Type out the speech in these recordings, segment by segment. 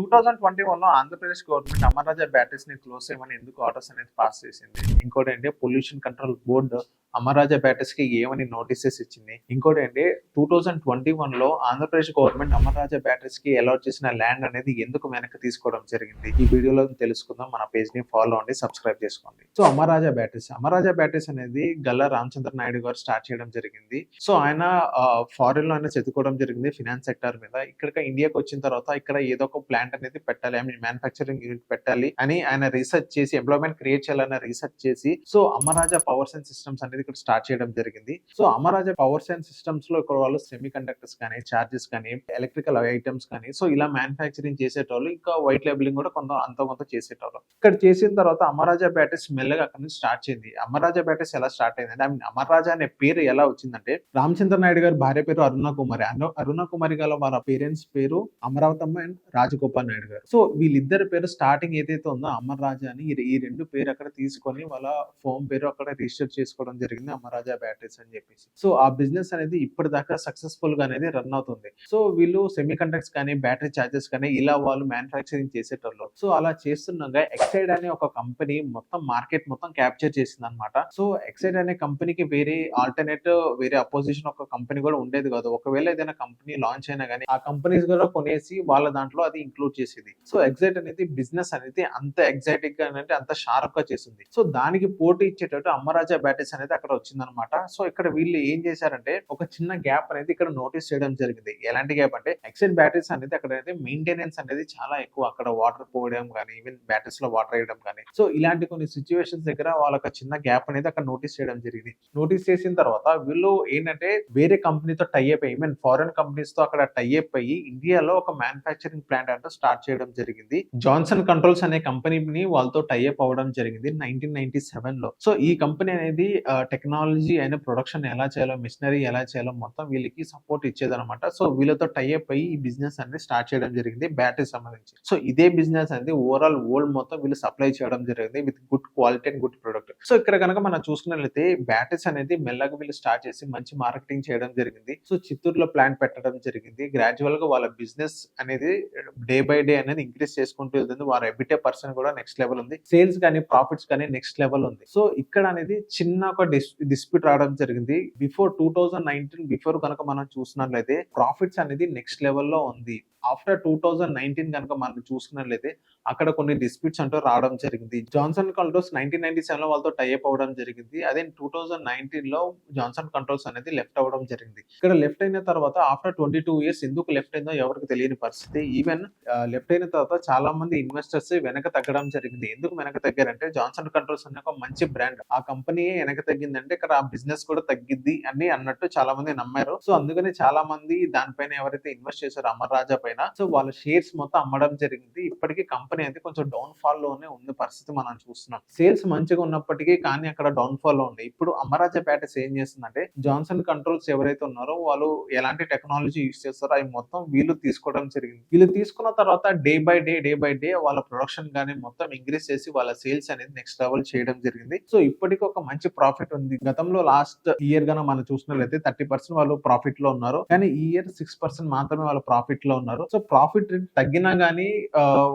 2021లో Andhra Pradesh government Amar రాజా batteries ని close చేయమని ఎందుకు ఆర్డర్స్ అనేది పాస్ చేసింది? ఇంకోటి ఏంటి, పొల్యూషన్ కంట్రోల్ బోర్డు అమర్ రాజా బ్యాటరీస్ కి ఏమని నోటీసెస్ ఇచ్చింది? ఇంకోటి ఏంటి, 2021లో ఆంధ్రప్రదేశ్ గవర్నమెంట్ అమర్ రాజా బ్యాటరీస్ కి అలాట్ చేసిన ల్యాండ్ అనేది ఎందుకు వెనక్కి తీసుకోవడం జరిగింది? ఈ వీడియోలో తెలుసుకుందాం. మన పేజ్ ని ఫాలో అండి, సబ్స్క్రైబ్ చేసుకోండి. సో అమర్ రాజా బ్యాటరీస్ అనేది గల్లా రామచంద్ర నాయుడు గారు స్టార్ట్ చేయడం జరిగింది. సో ఆయన ఫారిన్ లో అనేది చదువుకోవడం జరిగింది ఫినాన్స్ సెక్టర్ మీద. ఇక్కడికి ఇండియాకి వచ్చిన తర్వాత ఇక్కడ ఏదో ఒక ప్లాంట్ అనేది పెట్టాలి, ఐ మీన్ మ్యానుఫ్యాక్చరింగ్ యూనిట్ పెట్టాలి అని ఆయన రీసెర్చ్ చేసి, ఎంప్లాయ్మెంట్ క్రియేట్ చేయాలన్న రీసెర్చ్ చేసి, so Amar Raja powers and systems అనేది ఇక్కడ స్టార్ట్ చేయడం జరిగింది. So Amar Raja powers and systems లో ఇక్కడ వాళ్ళు సెమీ కండక్టర్స్ కానీ, చార్జెస్ కానీ, ఎలక్ట్రికల్ ఐటమ్స్ కానీ, సో ఇలా మ్యానుఫ్యాక్చరింగ్ చేసేటోళ్ళు, ఇంకా వైట్ లేబులింగ్ కూడా కొంత చేసేటోళ్ళు. ఇక్కడ చేసిన తర్వాత అమర్ రాజా బ్యాటరీస్ మెల్లగా అక్కడ నుంచి స్టార్ట్ చేయింది. అమర్ రాజా బ్యాటరీస్ ఎలా స్టార్ట్ అయిందంటే, ఐ మీన్ అమర్ రాజా అనే పేరు ఎలా వచ్చిందంటే, రామచంద్ర నాయుడు గారి భార్య పేరు అరుణ కుమారి గల వాళ్ళ పేరెంట్స్ పేరు అమరావతమ్మ అండ్ రాజగోపాల్ నాయుడు గారు. సో వీళ్ళిద్దరి పేరు స్టార్టింగ్ ఏదైతే ఉందో అమర్ రాజా అని, ఈ రెండు పేరు అక్కడ తీసుకొని వాళ్ళ ఫోన్ పేరు అక్కడ రిజిస్టర్ చేసుకోవడం జరిగింది, అమర్ రాజా బ్యాటరీస్ అని చెప్పేసి. సో ఆ బిజినెస్ అనేది ఇప్పటిదాకా సక్సెస్ఫుల్ గా అనేది రన్ అవుతుంది. సో వీళ్ళు సెమీ కండక్టర్స్ కానీ, బ్యాటరీ చార్జెస్ కానీ ఇలా వాళ్ళు మ్యానుఫ్యాక్చరింగ్ చేసేటోళ్ళు. సో అలా చేస్తుండగా ఎక్సైడ్ అనే ఒక కంపెనీ మొత్తం మార్కెట్ మొత్తం క్యాప్చర్ చేసింది అనమాట. సో ఎక్సైడ్ అనే కంపెనీకి వేరే వేరే అపోజిషన్ ఒక కంపెనీ కూడా ఉండేది కాదు. ఒకవేళ ఏదైనా కంపెనీ లాంచ్ అయినా కానీ ఆ కంపెనీస్ కూడా కొనేసి వాళ్ళ దాంట్లో అది ఇంక్లూడ్ చేసేది. సో ఎగ్జైట్ అనేది బిజినెస్ అనేది అంత ఎగ్జైటిక్ గా అంటే అంత షార్ప్ గా చేసింది. సో దానికి పోటీ ఇచ్చేటట్టు అమర్ రాజా బ్యాటరీస్ అనేది అక్కడ వచ్చిందనమాట. సో ఇక్కడ వీళ్ళు ఏం చేశారంటే ఒక చిన్న గ్యాప్ అనేది ఇక్కడ నోటీస్ చేయడం జరిగింది. ఎలాంటి గ్యాప్ అంటే, ఎక్సైడ్ బ్యాటరీస్ అనేది అక్కడ అయితే మెయింటెనెన్స్ అనేది చాలా ఎక్కువ. అక్కడ వాటర్ పోయడం కానీ, ఈవెన్ బ్యాటరీస్ లో వాటర్ వేయడం కానీ, సో ఇలాంటి కొన్ని సిచ్యువేషన్స్ దగ్గర వాళ్ళకి చిన్న గ్యాప్ అనేది అక్కడ నోటీస్ చేయడం జరిగింది. నోటీస్ చేసిన తర్వాత వీళ్ళు ఏంటంటే వేరే కంపెనీతో టైఅప్ అయ్యి, మీన్ ఫారెన్ కంపెనీస్ తో అక్కడ టైఅప్ అయ్యి ఇండియాలో ఒక మ్యానుఫ్యాక్చరింగ్ ప్లాంట్ అంటే స్టార్ట్ చేయడం జరిగింది. జాన్సన్ కంట్రోల్స్ అనే కంపెనీని వాళ్ళతో టైఅప్ అవ్వడం జరిగింది 1997 లో. సో ఈ కంపెనీ అనేది టెక్నాలజీ అయిన ప్రొడక్షన్ ఎలా చేయాలో, మిషనరీ ఎలా చేయాలో మొత్తం వీళ్ళకి సపోర్ట్ ఇచ్చేదన్నమాట. సో వీళ్ళతో టైఅప్ అయ్యి ఈ బిజినెస్ అనేది స్టార్ట్ చేయడం జరిగింది బ్యాటరీ సంబంధించి. సో ఇదే బిజినెస్ అనేది ఓవరాల్ వరల్డ్ మొత్తం వీళ్ళు సప్లై చేయడం జరిగింది with good quality and good product. So ఇక్కడ కనుక మనం చూసుకున్నట్లయితే బ్యాటరీస్ అనేది మెల్లగా వీళ్ళు స్టార్ట్ చేసి మంచి మార్కెటింగ్ చేయడం జరిగింది. సో చిత్తూరులో ప్లాంట్ పెట్టడం జరిగింది. గ్రాడ్యువల్ గా వాళ్ళ బిజినెస్ అనేది డే బై డే అనేది ఇంక్రీజ్ చేసుకుంటూ వెళ్తుంది. వాళ్ళ ఎబిటే పర్సన్ కూడా నెక్స్ట్ లెవెల్ ఉంది. సేల్స్ కానీ, ప్రాఫిట్స్ కానీ నెక్స్ట్ లెవెల్ ఉంది. సో ఇక్కడ అనేది చిన్న ఒక డిస్ప్యూట్ రావడం జరిగింది. బిఫోర్ 2019 కనుక మనం చూసినట్లయితే ప్రాఫిట్స్ అనేది నెక్స్ట్ లెవెల్లో ఉంది. ఆఫ్టర్ 2019 కనుక మనం చూసుకున్నట్లయితే అక్కడ కొన్ని డిస్ప్యూట్స్ అంటూ రావడం జరిగింది. జాన్సన్ కంట్రోల్స్ 1997 లో వాళ్ళతో టైఅప్ అవ్వడం జరిగింది. అదే 2019 లో జాన్సన్ కంట్రోల్స్ అనేది లెఫ్ట్ అవ్వడం జరిగింది. ఇక్కడ లెఫ్ట్ అయిన తర్వాత ఆఫ్టర్ 22 ఇయర్స్ ఎందుకు లెఫ్ట్ అయిందో ఎవరికి తెలియని పరిస్థితి. ఈవెన్ లెఫ్ట్ అయిన తర్వాత చాలా మంది ఇన్వెస్టర్స్ వెనక తగ్గడం జరిగింది. ఎందుకు వెనక తగ్గారంటే, జాన్సన్ కంట్రోల్స్ అనే ఒక మంచి బ్రాండ్, ఆ కంపెనీ వెనక తగ్గిందంటే ఇక్కడ ఆ బిజినెస్ కూడా తగ్గిద్ది అని అన్నట్టు చాలా మంది నమ్మారు. సో అందుకని చాలా మంది దానిపైన ఎవరైతే ఇన్వెస్ట్ చేశారో అమర్ రాజా పైన, సో వాళ్ళ షేర్స్ మొత్తం అమ్మడం జరిగింది. ఇప్పటికీ కంపెనీ అయితే కొంచెం డౌన్ ఫాల్ లోనే ఉంది పరిస్థితి మనం చూస్తున్నాం. సేల్స్ మంచిగా ఉన్నప్పటికీ కానీ అక్కడ డౌన్ ఫాల్ లో ఉంది. ఇప్పుడు అమర్ రాజా బ్యాటరీస్ ఏం చేస్తుందంటే, జాన్సన్ కంట్రోల్స్ ఎవరైతే ఉన్నారో వాళ్ళు ఎలాంటి టెక్నాలజీ యూస్ చేస్తారో అవి మొత్తం వీళ్ళు తీసుకోవడం జరిగింది. వీళ్ళు తీసుకున్న తర్వాత డే బై డే వాళ్ళ ప్రొడక్షన్ గానీ మొత్తం ఇంక్రీజ్ చేసి వాళ్ళ సేల్స్ అనేది నెక్స్ట్ లెవెల్ చేయడం జరిగింది. సో ఇప్పటికీ ఒక మంచి ప్రాఫిట్ ఉంది. గతంలో లాస్ట్ ఇయర్ గానీ మనం చూసినట్లయితే 30% వాళ్ళు ప్రాఫిట్ లో ఉన్నారు, కానీ ఈ ఇయర్ 6% మాత్రమే వాళ్ళు ప్రాఫిట్ లో ఉన్నారు. సో ప్రాఫిట్ తగ్గినా గానీ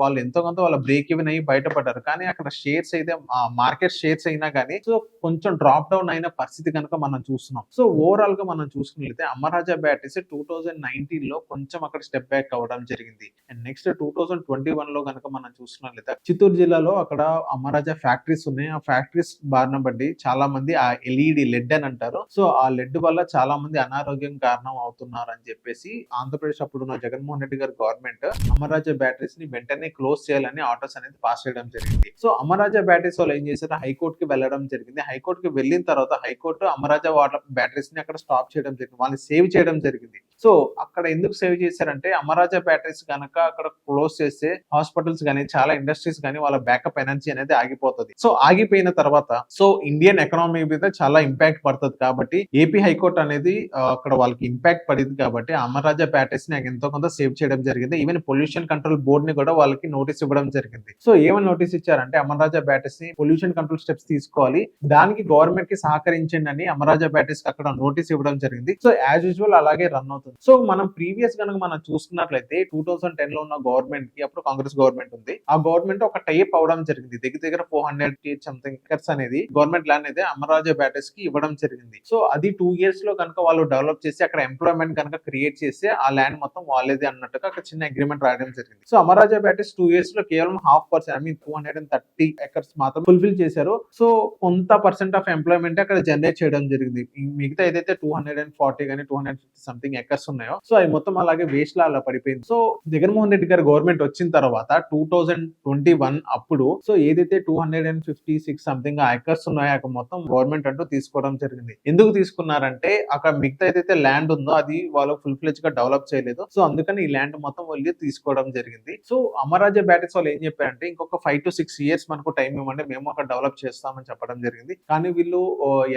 వాళ్ళు ఎంతో కొంత వాళ్ళ బ్రేక్ ఈవెన్ అయ్యి బయటపడ్డారు. కానీ అక్కడ షేర్స్ అయితే మార్కెట్ షేర్స్ అయినా కానీ సో కొంచెం డ్రాప్ డౌన్ అయిన పరిస్థితి కనుక మనం చూస్తున్నాం. సో ఓవరాల్ గా మనం చూసుకున్నట్లయితే అమర్ రాజా బ్యాటరీస్ 2019 లో కొంచెం అక్కడ స్టెప్ బ్యాక్ అవ్వడం జరిగింది. అండ్ నెక్స్ట్ 2021 లో కనుక మనం చూసుకున్నట్లయితే చిత్తూరు జిల్లాలో అక్కడ అమర్ రాజా ఫ్యాక్టరీస్ ఉన్నాయి. ఆ ఫ్యాక్టరీస్ బారిన పడి చాలా మంది ఆ ఎల్ఈడి లెడ్ అని అంటారు. సో ఆ లెడ్ వల్ల చాలా మంది అనారోగ్యం కారణం అవుతున్నారు అని చెప్పేసి ఆంధ్రప్రదేశ్ అప్పుడున్న జగన్మోహన్ రెడ్డి గారి గవర్నమెంట్ అమర్ రాజా బ్యాటరీస్ ని వెంటనే క్లోజ్ చేయాలని ఆర్డర్స్ అనేది పాస్ చేయడం జరిగింది. సో అమర్ రాజా బ్యాటరీస్ వాళ్ళు ఏం చేశారు, హైకోర్టుకి వెళ్ళడం జరిగింది. హైకోర్టుకి వెళ్ళిన తర్వాత హైకోర్టు అమర్ రాజా బ్యాటరీస్ ని అక్కడ స్టాప్ చేయడం జరిగింది, వాళ్ళని సేవ్ చేయడం జరిగింది. సో అక్కడ ఎందుకు సేవ్ చేశారంటే, అమర్ రాజా బ్యాటరీస్ కనుక అక్కడ క్లోజ్ చేస్తే హాస్పిటల్స్ కానీ, చాలా ఇండస్ట్రీస్ కానీ వాళ్ళ బ్యాకప్ ఎనర్జీ అనేది ఆగిపోతుంది. సో ఆగిపోయిన తర్వాత సో ఇండియన్ ఎకనామీ మీద చాలా ఇంపాక్ట్ పడుతుంది. కాబట్టి ఏపీ హైకోర్టు అనేది అక్కడ వాళ్ళకి ఇంపాక్ట్ పడింది. కాబట్టి అమర్ రాజా బ్యాటరీస్ ని ఎంతో కొంత సేవ్ చేయడం జరిగింది. ఈవెన్ పొల్యూషన్ కంట్రోల్ బోర్డ్ ని కూడా వాళ్ళకి నోటీస్ ఇవ్వడం జరిగింది. సో ఏమైనా నోటీస్ ఇచ్చారంటే, అమర్ రాజా బ్యాటరీస్ ని పొల్యూషన్ కంట్రోల్ స్టెప్స్ తీసుకోవాలి, దానికి గవర్నమెంట్ కి సహకరించండి అని అమర్ రాజా బ్యాటరీస్ కి అక్కడ నోటీస్ ఇవ్వడం జరిగింది. సో యాజ్ యూజువల్ అలాగే రన్ అవుతుంది. అవుతుంది. సో మనం ప్రీవియస్ కనుక మనం చూసుకున్నట్లయితే 2010 లో ఉన్న గవర్నమెంట్ కి, అప్పుడు కాంగ్రెస్ గవర్నమెంట్ ఉంది, ఆ గవర్నమెంట్ ఒక టైప్ అవడం జరిగింది. దగ్గర దగ్గర 400 సంథింగ్ ఎకర్స్ అనేది గవర్నమెంట్ ల్యాండ్ అయితే అమరరాజా బ్యాటరీస్ కి ఇవ్వడం జరిగింది. సో అది 2 ఇయర్స్ లో కనుక వాళ్ళు డెవలప్ చేసి అక్కడ ఎంప్లాయ్మెంట్ కనుక క్రియేట్ చేసి ఆ ల్యాండ్ మొత్తం వాళ్ళేది అన్నట్టుగా ఒక చిన్న అగ్రిమెంట్ రాయడం జరిగింది. సో అమరరాజా బ్యాటరీస్ 2 ఇయర్స్ లో కేవలం 0.5%, ఐ మీన్ 230 ఎకర్స్ మాత్రం ఫుల్ఫిల్ చేశారు. సో కొంత పర్సెంట్ ఆఫ్ ఎంప్లాయ్మెంట్ అక్కడ జనరేట్ చేయడం జరిగింది. మిగతా ఏదైతే 240 కానీ 250 సంథింగ్ ఎకర్స్ ఉన్నాయో సో అవి మొత్తం అలాగే వేస్ట్ లా అలా పడిపోయింది. సో జగన్మోహన్ రెడ్డి గారి గవర్నమెంట్ వచ్చిన తర్వాత 2021 అప్పుడు సో ఏదైతే 256 సంథింగ్ ఎకర్స్ ఉన్నాయో అక్కడ మొత్తం గవర్నమెంట్ అంటూ తీసుకోవడం జరిగింది. ఎందుకు తీసుకున్నారంటే అక్కడ మిగతా ఏదైతే ల్యాండ్ ఉందో అది వాళ్ళు ఫుల్ ఫ్లెజ్ గా డెవలప్ చేయలేదు. సో అందుకని ఈ ల్యాండ్ మొత్తం వాళ్ళు తీసుకోవడం జరిగింది. సో అమరరాజా బ్యాటరీస్ వాళ్ళు ఏం చెప్పారంటే ఇంకొక 5 to 6 ఇయర్స్ మనకు టైం ఇవ్వండి, మేము అక్కడ డెవలప్ చేస్తామని చెప్పడం జరిగింది. కానీ వీళ్ళు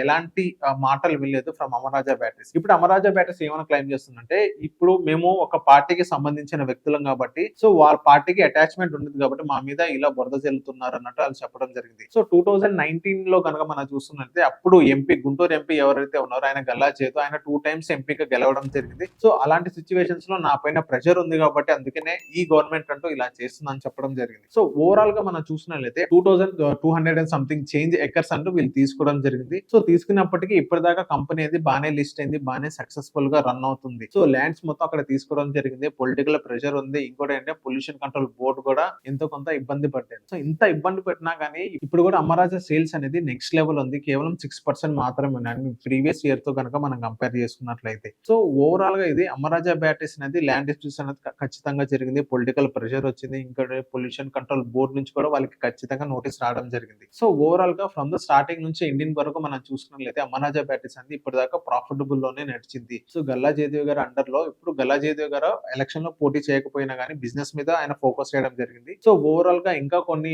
ఎలాంటి మాటలు వినలేదు ఫ్రమ్ అమరరాజా బ్యాటరీస్. ఇప్పుడు అమరరాజా బ్యాటరీస్ ఏమైనా క్లైమ్ చేస్తుందంటే ఇప్పుడు మేము ఒక పార్టీకి సంబంధించిన వ్యక్తులం కాబట్టి సో వాళ్ళ పార్టీకి అటాచ్మెంట్ ఉండదు కాబట్టి మా మీద ఇలా బురద చెల్లుతున్నారు అన్నట్టు వాళ్ళు చెప్పడం జరిగింది. సో 2019 లో కనుక మనం చూస్తున్నట్లయితే అప్పుడు ఎంపీ, గుంటూరు ఎంపీ ఎవరైతే ఉన్నారో ఆయన గల్లా చేతు, ఆయన 2 times ఎంపీగా గెలవడం జరిగింది. సో అలాంటి సిచ్యువేషన్స్ లో నా పైన ప్రెషర్ ఉంది కాబట్టి అందుకనే ఈ గవర్నమెంట్ అంటూ ఇలా చేస్తుందని చెప్పడం జరిగింది. సో ఓవరాల్ గా మనం చూసినట్లయితే 2200 సంథింగ్ చేంజ్ ఎకర్స్ అంటూ వీళ్ళు తీసుకోవడం జరిగింది. సో తీసుకున్నప్పటికీ ఇప్పటిదాకా కంపెనీ అనేది బాగానే లిస్ట్ అయింది, బాగానే సక్సెస్ఫుల్ గా రన్ అవుతుంది. సో ల్యాండ్స్ మొత్తం అక్కడ తీసుకోవడం జరిగింది. పొలిటికల్ ప్రెషర్ ఉంది. ఇంకోటి ఏంటంటే పొల్యూషన్ కంట్రోల్ బోర్డు కూడా ఎంతో కొంత ఇబ్బంది పడ్డారు. సో ఇంత ఇబ్బంది పెట్టినా కానీ ఇప్పుడు కూడా అమరరాజా సేల్స్ అనేది నెక్స్ట్ లెవెల్ ఉంది. కేవలం 6% మాత్రమే ప్రీవియస్ ఇయర్ తో కనుక మనం కంపేర్ చేసుకున్నట్లయితే. సో ఓవరాల్ గా ఇది అమరరాజా బ్యాటరీస్ అనేది ల్యాండ్ డిస్ప్యూట్స్ అనేది ఖచ్చితంగా జరిగింది. పొలిటికల్ ప్రెషర్ వచ్చింది. ఇంకా పొల్యూషన్ కంట్రోల్ బోర్డు నుంచి కూడా వాళ్ళకి ఖచ్చితంగా నోటీస్ రావడం జరిగింది. సో ఓవరాల్ గా ఫ్రమ్ ద స్టార్టింగ్ నుంచి ఎండింగ్ వరకు మనం చూసుకున్నట్లయితే అమరరాజా బ్యాటరీస్ అనేది ఇప్పటిదాకా ప్రాఫిటబుల్ లోనే నడిచింది. సో గల్లా జయదేవ్ గారు అండర్ లో ఇప్పుడు గల్లా జయదేవ్ గారు ఎలక్షన్ లో పోటీ చేయకపోయినా కానీ బిజినెస్ మీద ఆయన ఫోకస్ చేయడం జరిగింది. సో ఓవరాల్ గా ఇంకా కొన్ని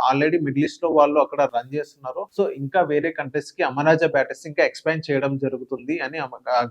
ఆల్రెడీ మిడిల్ ఈస్ట్ లో వాళ్ళు అక్కడ రన్ చేస్తున్నారు. సో ఇంకా వేరే కంట్రీస్ కి అమరరాజా బ్యాటరీస్ ఇంకా ఎక్స్పాండ్ చేయడం జరుగుతుంది అని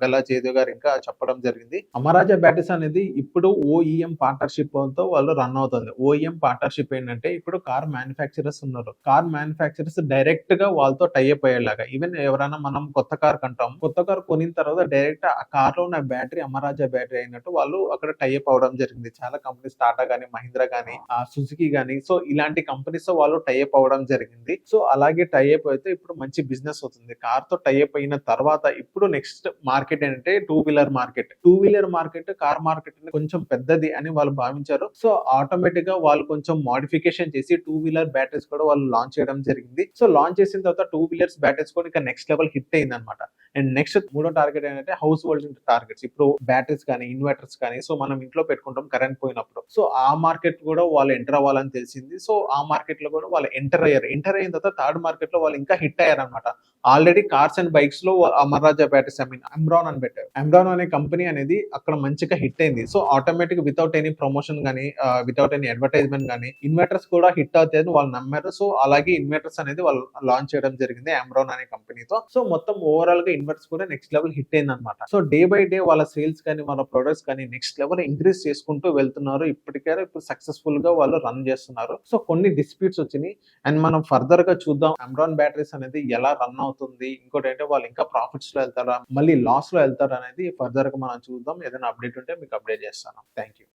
గల్లా జయదేవ్ గారు ఇంకా చెప్పడం జరిగింది. అమరరాజా బ్యాటరీస్ అనేది ఇప్పుడు ఓఈఎం పార్ట్నర్షిప్ తో వాళ్ళు రన్ అవుతుంది. ఓఈఎం పార్ట్నర్షిప్ ఏంటంటే ఇప్పుడు కార్ మ్యానుఫ్యాక్చరర్స్ ఉన్నారు. కార్ మ్యానుఫ్యాక్చరర్స్ డైరెక్ట్ గా వాళ్ళతో టైఅప్ అయ్యేలాగా, ఈవెన్ ఎవరైనా మనం కొత్త కార్ కంటాం, కొత్త కార్ కొనిన తర్వాత డైరెక్ట్ ఆ కార్ లో ఉన్న బ్యాటరీ అమరరాజా బ్యాటరీ అయినట్టు వాళ్ళు అక్కడ టైఅప్ అవడం జరిగింది. చాలా కంపెనీస్, టాటా గానీ, మహీంద్రా గానీ, సుజుకి గానీ, సో ఇలాంటి కంపెనీస్ తో వాళ్ళు టైఅప్ అవడం జరిగింది. సో అలాగే టైఅప్ అయితే ఇప్పుడు మంచి బిజినెస్ అవుతుంది. కార్ తో టైఅప్ అయిన తర్వాత ఇప్పుడు నెక్స్ట్ మార్కెట్ ఏంటంటే two wheeler market. Two wheeler market car market కొంచెం పెద్దది అని వాళ్ళు భావించారు. సో ఆటోమేటిక్ గా వాళ్ళు కొంచెం మోడిఫికేషన్ చేసి టూ వీలర్ బ్యాటరీస్ కూడా వాళ్ళు లాంచ్ చేయడం జరిగింది. సో లాంచ్ చేసిన తర్వాత టూ వీలర్స్ బ్యాటరీస్ కూడా ఇంకా నెక్స్ట్ లెవెల్ హిట్ అయింది అనమాట. అండ్ నెక్స్ట్ మూడో టార్గెట్ ఏంటంటే హౌస్ హోల్డ్ టార్గెట్స్. ఇప్పుడు బ్యాటరీస్ కానీ, ఇన్వర్టర్స్ కానీ, సో మనం ఇంట్లో పెట్టుకుంటాం కరెంట్ పోయినప్పుడు. సో ఆ మార్కెట్ కూడా వాళ్ళు ఎంటర్ అవ్వాలని తెలిసింది. సో ఆ మార్కెట్ లో కూడా వాళ్ళు ఎంటర్ అయ్యారు. ఎంటర్ అయిన తర్వాత థర్డ్ మార్కెట్ లో వాళ్ళు ఇంకా హిట్ అయ్యారు అనమాట. ఆల్రెడీ కార్స్ అండ్ బైక్స్ లో అమరరాజా బ్యాటరీస్, ఐ మీన్ అమ్రాన్ అని పెట్టారు. అమ్రాన్ అనే కంపెనీ అనేది అక్కడ మంచిగా హిట్ అయింది. So automatic without any promotion గానీ, వితౌట్ ఎనీ అడ్వర్టైజ్మెంట్ గానీ ఇన్వర్టర్స్ కూడా హిట్ అవుతాయని వాళ్ళు నమ్మారు. సో అలాగే ఇన్వర్టర్స్ అనేది వాళ్ళు లాంచ్ చేయడం జరిగింది అమ్రాన్ అనే కంపెనీతో. సో మొత్తం ఓవరాల్ గా ఇన్వర్టర్స్ కూడా నెక్స్ట్ లెవెల్ హిట్ అయింది అనమాట. సో డే బై డే వాళ్ళ సేల్స్ కానీ, వాళ్ళ ప్రొడక్ట్స్ కానీ నెక్స్ట్ లెవెల్ ఇంక్రీజ్ చేసుకుంటూ వెళ్తున్నారు. ఇప్పుడు సక్సెస్ఫుల్ గా వాళ్ళు రన్ చేస్తున్నారు. సో కొన్ని డిస్ప్యూట్స్ వచ్చినాయి అండ్ మనం ఫర్దర్ గా చూద్దాం అమ్రాన్ బ్యాటరీస్ అనేది ఎలా రన్ అవుతుంది. ఇంకోటి అంటే వాళ్ళు ఇంకా ప్రాఫిట్స్ లో వెళ్తారా, మళ్ళీ లాస్ లో వెళ్తారా అనేది ఫర్దర్ గా మనం చూద్దాం. ఏదైనా అప్డేట్ ఉంటే మీకు అప్డేట్ చేస్తాను. Thank you.